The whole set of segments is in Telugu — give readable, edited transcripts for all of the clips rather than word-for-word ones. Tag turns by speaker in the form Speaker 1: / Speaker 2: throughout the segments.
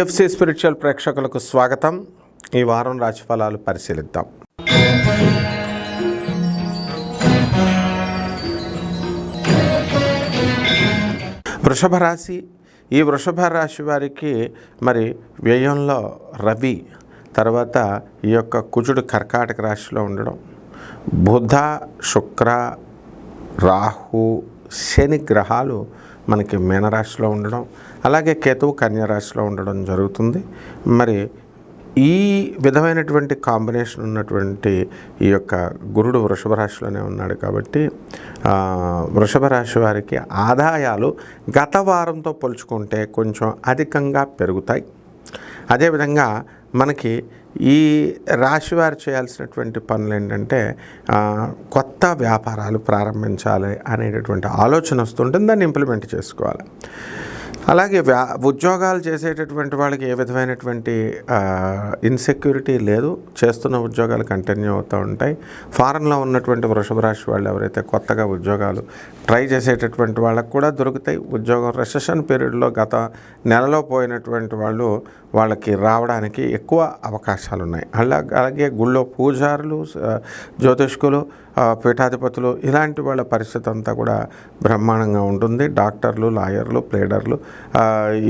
Speaker 1: టిఎఫ్సి స్పిరిచువల్ ప్రేక్షకులకు స్వాగతం. ఈ వారం రాశిఫలాలు పరిశీలిద్దాం. వృషభ రాశి. ఈ వృషభ రాశి వారికి మరి వ్యయంలో రవి, తర్వాత ఈ యొక్క కుజుడు కర్కాటక రాశిలో ఉండడం, బుధ, శుక్ర, రాహు, శని గ్రహాలు మనకి మీనరాశిలో ఉండడం, అలాగే కేతువు కన్యారాశిలో ఉండడం జరుగుతుంది. మరి ఈ విధమైనటువంటి కాంబినేషన్ ఉన్నటువంటి ఈ యొక్క గురుడు వృషభ రాశిలోనే ఉన్నాడు కాబట్టి వృషభ రాశి వారికి ఆదాయాలు గత వారంతో పోల్చుకుంటే కొంచెం అధికంగా పెరుగుతాయి. అదేవిధంగా మనకి ఈ రాశివారు చేయాల్సినటువంటి పనులు ఏంటంటే కొత్త వ్యాపారాలు ప్రారంభించాలి అనేటటువంటి ఆలోచన వస్తుంటుంది, దాన్ని ఇంప్లిమెంట్ చేసుకోవాలి. అలాగే ఉద్యోగాలు చేసేటటువంటి వాళ్ళకి ఏ విధమైనటువంటి ఇన్సెక్యూరిటీ లేదు, చేస్తున్న ఉద్యోగాలు కంటిన్యూ అవుతూ ఉంటాయి. ఫారెన్లో ఉన్నటువంటి వృషభ రాశి వాళ్ళు ఎవరైతే కొత్తగా ఉద్యోగాలు ట్రై చేసేటటువంటి వాళ్ళకు కూడా దొరుకుతాయి ఉద్యోగం. రెసెషన్ పీరియడ్లో గత నెలలో పోయినటువంటి వాళ్ళు వాళ్ళకి రావడానికి ఎక్కువ అవకాశాలు ఉన్నాయి. అలాగే గుళ్ళో పూజారులు, జ్యోతిష్కులు, పీఠాధిపతులు ఇలాంటి వాళ్ళ పరిస్థితి అంతా కూడా బ్రహ్మాండంగా ఉంటుంది. డాక్టర్లు, లాయర్లు, ప్లేడర్లు,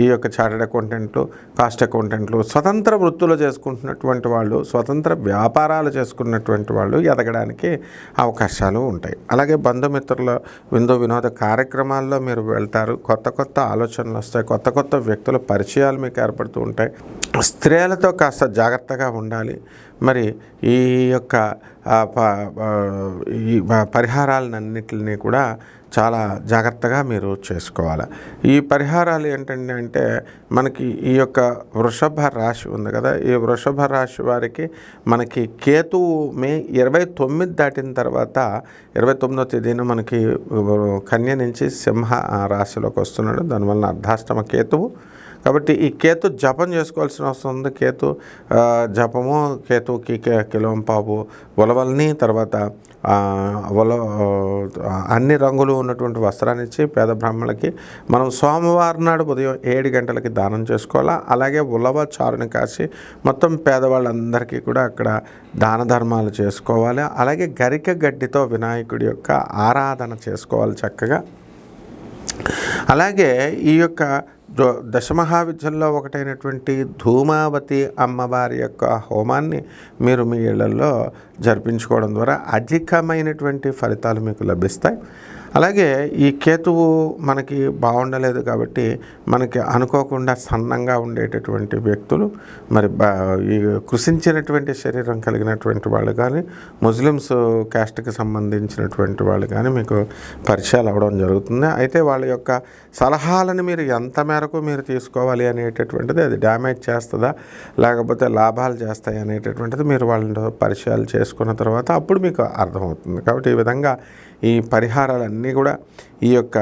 Speaker 1: ఈ యొక్క చార్టెడ్ అకౌంటెంట్లు, కాస్ట్ అకౌంటెంట్లు, స్వతంత్ర వృత్తులు చేసుకుంటున్నటువంటి వాళ్ళు, స్వతంత్ర వ్యాపారాలు చేసుకున్నటువంటి వాళ్ళు ఎదగడానికి అవకాశాలు ఉంటాయి. అలాగే బంధుమిత్రుల వినోద కార్యక్రమాల్లో మీరు వెళ్తారు. కొత్త కొత్త ఆలోచనలు వస్తాయి, కొత్త కొత్త వ్యక్తుల పరిచయాలు మీకు ఏర్పడుతూ ఉంటాయి. స్త్రీలతో కాస్త జాగ్రత్తగా ఉండాలి. మరి ఈ యొక్క ఈ పరిహారాలన్నింటినీ కూడా చాలా జాగ్రత్తగా మీరు చేసుకోవాలి. ఈ పరిహారాలు ఏంటంటే మనకి ఈ యొక్క వృషభ రాశి ఉంది కదా, ఈ వృషభ రాశి వారికి మనకి కేతువు మే 29 దాటిన తర్వాత 29వ తేదీన మనకి కన్య నుంచి సింహ రాశిలోకి వస్తున్నాడు. దానివల్ల అర్ధాష్టమ కేతువు కాబట్టి ఈ కేతు జపం చేసుకోవాల్సిన అవసరం ఉంది. కేతు జపము, కేతువుకి కిలోంపావు ఉలవల్ని, తర్వాత అన్ని రంగులు ఉన్నటువంటి వస్త్రాన్ని ఇచ్చి పేద బ్రాహ్మణులకి మనం సోమవారం నాడు ఉదయం 7 గంటలకి దానం చేసుకోవాలా. అలాగే ఉలవ చారుని కాసి మొత్తం పేదవాళ్ళందరికీ కూడా అక్కడ దాన ధర్మాలు చేసుకోవాలి. అలాగే గరిక గడ్డితో వినాయకుడి యొక్క ఆరాధన చేసుకోవాలి చక్కగా. అలాగే ఈ యొక్క దశమహావిద్యల్లో ఒకటైనటువంటి ధూమావతి అమ్మవారి యొక్క హోమాన్ని మీరు మీ ఇళ్లలో జరిపించుకోవడం ద్వారా అధికమైనటువంటి ఫలితాలు మీకు లభిస్తాయి. అలాగే ఈ కేతువు మనకి బాగుండలేదు కాబట్టి మనకి అనుకోకుండా సన్నంగా ఉండేటటువంటి వ్యక్తులు, మరి ఈ కృషించినటువంటి శరీరం కలిగినటువంటి వాళ్ళు కానీ, ముస్లిమ్స్ క్యాస్ట్కి సంబంధించినటువంటి వాళ్ళు కానీ మీకు పరిచయాలు అవ్వడం జరుగుతుంది. అయితే వాళ్ళ యొక్క సలహాలను మీరు ఎంత మేరకు మీరు తీసుకోవాలి అనేటటువంటిది, అది డ్యామేజ్ చేస్తుందా లేకపోతే లాభాలు చేస్తాయి అనేటటువంటిది మీరు వాళ్ళతో పరిచయాలు చేసుకున్న తర్వాత అప్పుడు మీకు అర్థమవుతుంది. కాబట్టి ఈ విధంగా ఈ పరిహారాలన్నీ కూడా ఈ యొక్క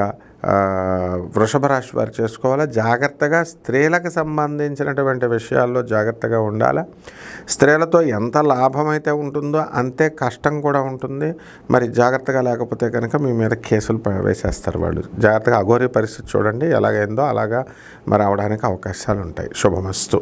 Speaker 1: వృషభ రాశి వారు చేసుకోవాలి. జాగ్రత్తగా స్త్రీలకు సంబంధించినటువంటి విషయాల్లో జాగ్రత్తగా ఉండాలి. స్త్రీలతో ఎంత లాభమైతే ఉంటుందో అంతే కష్టం కూడా ఉంటుంది. మరి జాగ్రత్తగా లేకపోతే కనుక మీ మీద కేసులు వేసేస్తారు వాళ్ళు. జాగ్రత్తగా అఘోరీ పరిస్థితి చూడండి, ఎలాగైందో అలాగా మరి అవడానికి అవకాశాలు ఉంటాయి. శుభమస్తు.